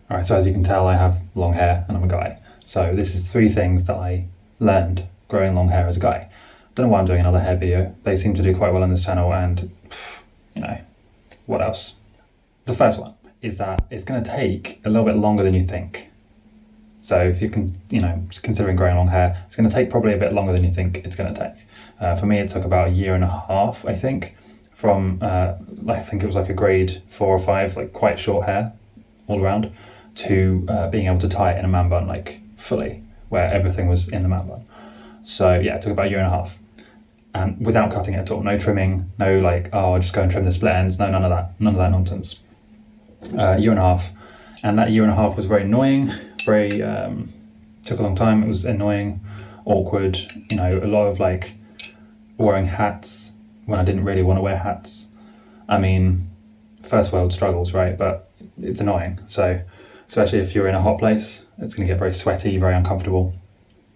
All right, so as you can tell, I have long hair and I'm a guy. So this is 3 things that I learned growing long hair as a guy. Don't know why I'm doing another hair video. They seem to do quite well on this channel and, what else? The first one is that it's going to take a little bit longer than you think. So if you can, considering growing long hair, it's going to take probably a bit longer than you think it's going to take. For me, it took about 1.5 years, I think, from, I think it was like a grade 4 or 5, like quite short hair all around, to being able to tie it in a man bun, like fully, where everything was in the man bun. So yeah, it took about 1.5 years. And without cutting it at all, no trimming, no like, oh, I'll just go and trim the split ends, no, none of that nonsense. 1.5 years. And that 1.5 years was very annoying, took a long time, it was annoying, awkward, a lot of like wearing hats when I didn't really want to wear hats. I mean, first world struggles, right? But it's annoying. So especially if you're in a hot place, it's going to get very sweaty, very uncomfortable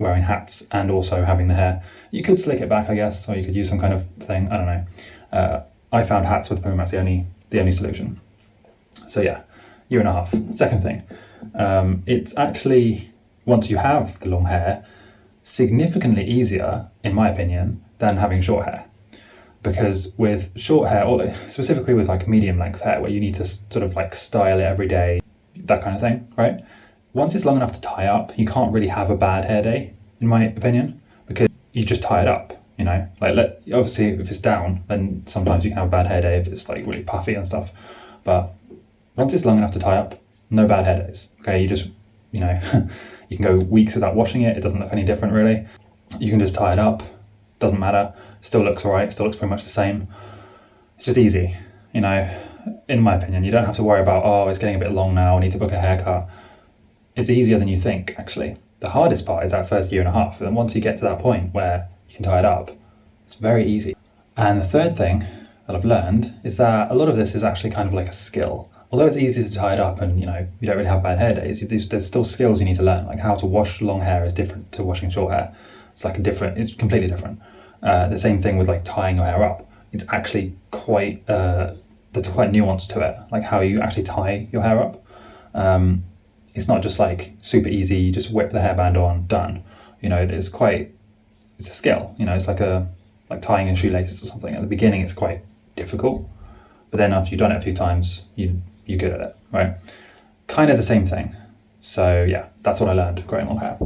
wearing hats and also having the hair. You could slick it back, I guess, or you could use some kind of thing, I don't know. I found hats with the boom wrap the only solution. So yeah, 1.5 years. Second thing, it's actually, once you have the long hair, significantly easier, in my opinion, than having short hair. Because with short hair, or specifically with like medium length hair, where you need to sort of like style it every day, that kind of thing, right? Once it's long enough to tie up, you can't really have a bad hair day, in my opinion, because you just tie it up, like obviously if it's down, then sometimes you can have a bad hair day if it's like really puffy and stuff. But once it's long enough to tie up, no bad hair days. Okay, you just, you can go weeks without washing it. It doesn't look any different really. You can just tie it up. Doesn't matter. Still looks all right. Still looks pretty much the same. It's just easy, in my opinion. You don't have to worry about, oh, it's getting a bit long now, I need to book a haircut. It's easier than you think, actually. The hardest part is that first 1.5 years. And once you get to that point where you can tie it up, it's very easy. And the third thing that I've learned is that a lot of this is actually kind of like a skill. Although it's easy to tie it up and, you don't really have bad hair days, there's still skills you need to learn. Like how to wash long hair is different to washing short hair. It's completely different. The same thing with like tying your hair up. It's actually quite nuanced to it, like how you actually tie your hair up. It's not just like super easy, you just whip the hairband on, done. It's a skill, it's like tying your shoelaces or something. At the beginning it's quite difficult, but then after you've done it a few times, you're good at it, right? Kind of the same thing. So yeah, that's what I learned growing long hair.